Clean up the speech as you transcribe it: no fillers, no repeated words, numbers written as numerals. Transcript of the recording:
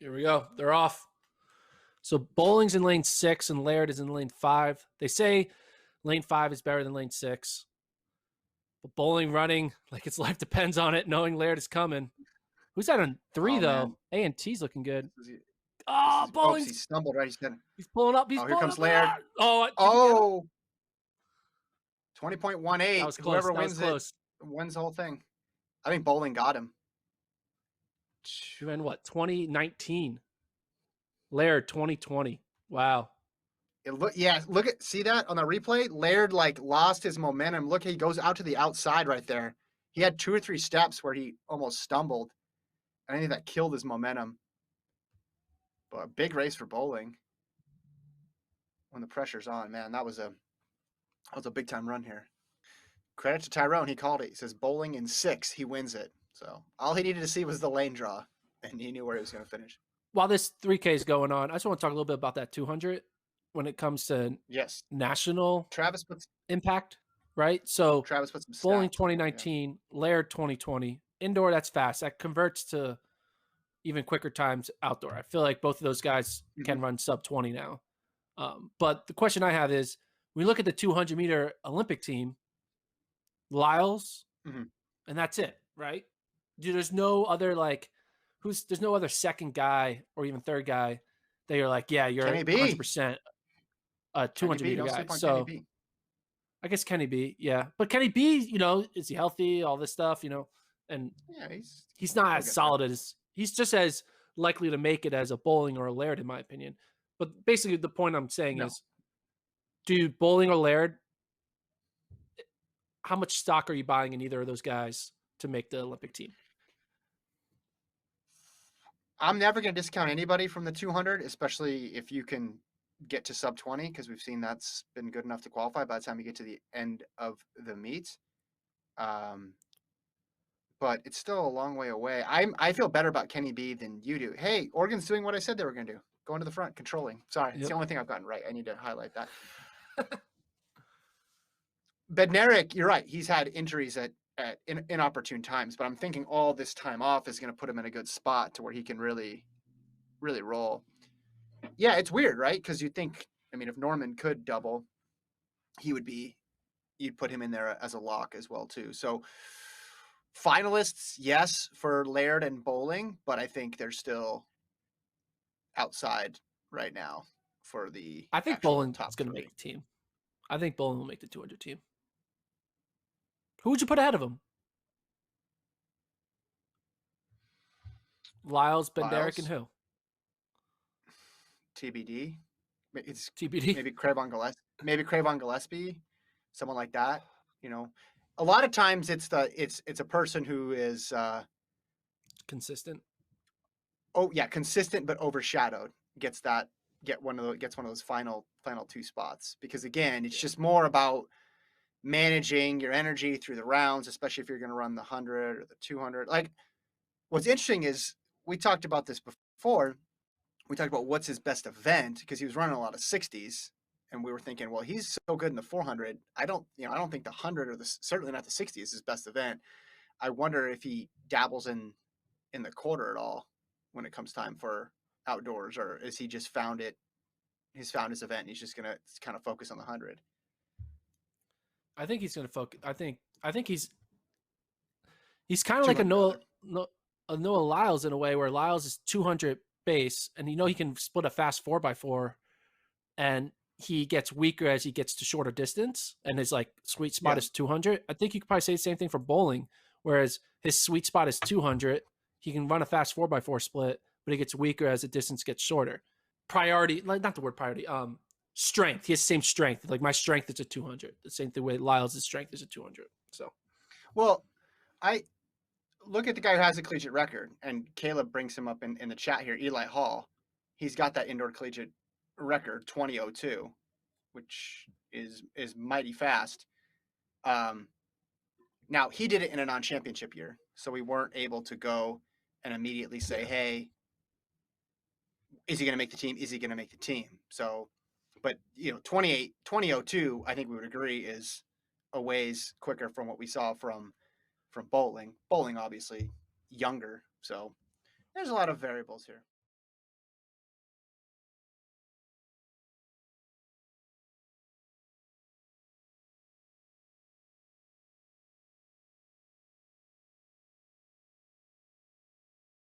Here we go. They're off. So Boling's in lane 6 and Laird is in lane 5. They say lane 5 is better than lane 6. But Boling running like its life depends on it, knowing Laird is coming. Who's that on 3, though? A&T's looking good. Boling's... he stumbled, right? He's pulling up. Here comes Laird. Oh, 20.18. That was close. Whoever wins it wins the whole thing. I think Boling got him. He ran what? 2019. Laird 2020. Wow. See that on the replay? Laird lost his momentum. Look, he goes out to the outside right there. He had 2 or 3 steps where he almost stumbled. I think that killed his momentum. But a big race for Boling. When the pressure's on, man, that was a big time run here. Credit to Tyrone, he called it. He says Boling in 6, he wins it. So all he needed to see was the lane draw, and he knew where he was going to finish. While this 3K is going on, I just want to talk a little bit about that 200 when it comes to national impact, right? So Travis put some Boling 2019, Laird 2020. Indoor, that's fast. That converts to even quicker times outdoor. I feel like both of those guys can run sub 20 now. But the question I have is, when we look at the 200-meter Olympic team, Lyles, and that's it, right? There's no other there's no other second guy or even third guy that you're like, yeah, you're 100% a 200-meter guy. So I guess Kenny B, yeah. But Kenny B, is he healthy? All this stuff, and he's not as solid as he's just as likely to make it as a Boling or a Laird, in my opinion. But basically, the point I'm saying is, do Boling or Laird, how much stock are you buying in either of those guys to make the Olympic team? I'm never going to discount anybody from the 200, especially if you can get to sub 20, because we've seen that's been good enough to qualify by the time you get to the end of the meet. But it's still a long way away. I feel better about Kenny B than you do. Hey, Oregon's doing what I said they were going to do. Going to the front, controlling. Sorry, it's the only thing I've gotten right. I need to highlight that. Bednarik, you're right. He's had injuries at inopportune times, but I'm thinking all this time off is going to put him in a good spot to where he can really, really roll. Yeah, it's weird, right? Because you think, if Norman could double, you'd put him in there as a lock as well too. So finalists, yes, for Laird and Boling, but I think they're still outside right now for the. I think Boling is going to make the team. I think Boling will make the 200 team. Who would you put ahead of him? Lyles, Bednarik, and who? TBD. It's TBD. Maybe Trayvon Gillespie, someone like that. A lot of times it's a person who is consistent. Oh yeah, consistent but overshadowed. Gets one of those final 2 spots, because again, it's just more about managing your energy through the rounds, especially if you're going to run the 100 or the 200. What's interesting is we talked about this before. We talked about what's his best event, because he was running a lot of 60s, and we were thinking, well, he's so good in the 400. I don't think the 100 or certainly not the 60 is his best event. I wonder if he dabbles in the quarter at all when it comes time for outdoors, or is he just found it? He's found his event, and he's just going to kind of focus on the 100. I think he's going to focus. I think he's kind of like a Noah Lyles in a way, where Lyles is 200 base, and he can split a fast 4x4, and he gets weaker as he gets to shorter distance, and his sweet spot is 200. I think you could probably say the same thing for Boling, whereas his sweet spot is 200. He can run a fast 4x4 split, but he gets weaker as the distance gets shorter. Priority, not the word priority, strength. He has the same strength. My strength is a 200. The same thing way Lyles' strength is a 200. So, well, I look at the guy who has a collegiate record, and Caleb brings him up in the chat here. Eli Hall, he's got that indoor collegiate record 20:02, which is mighty fast. Now he did it in a non-championship year, so we weren't able to go and immediately say, hey, is he going to make the team? Is he going to make the team? So, but 20:02, I think we would agree, is a ways quicker from what we saw from Boling. Boling obviously younger, so there's a lot of variables here.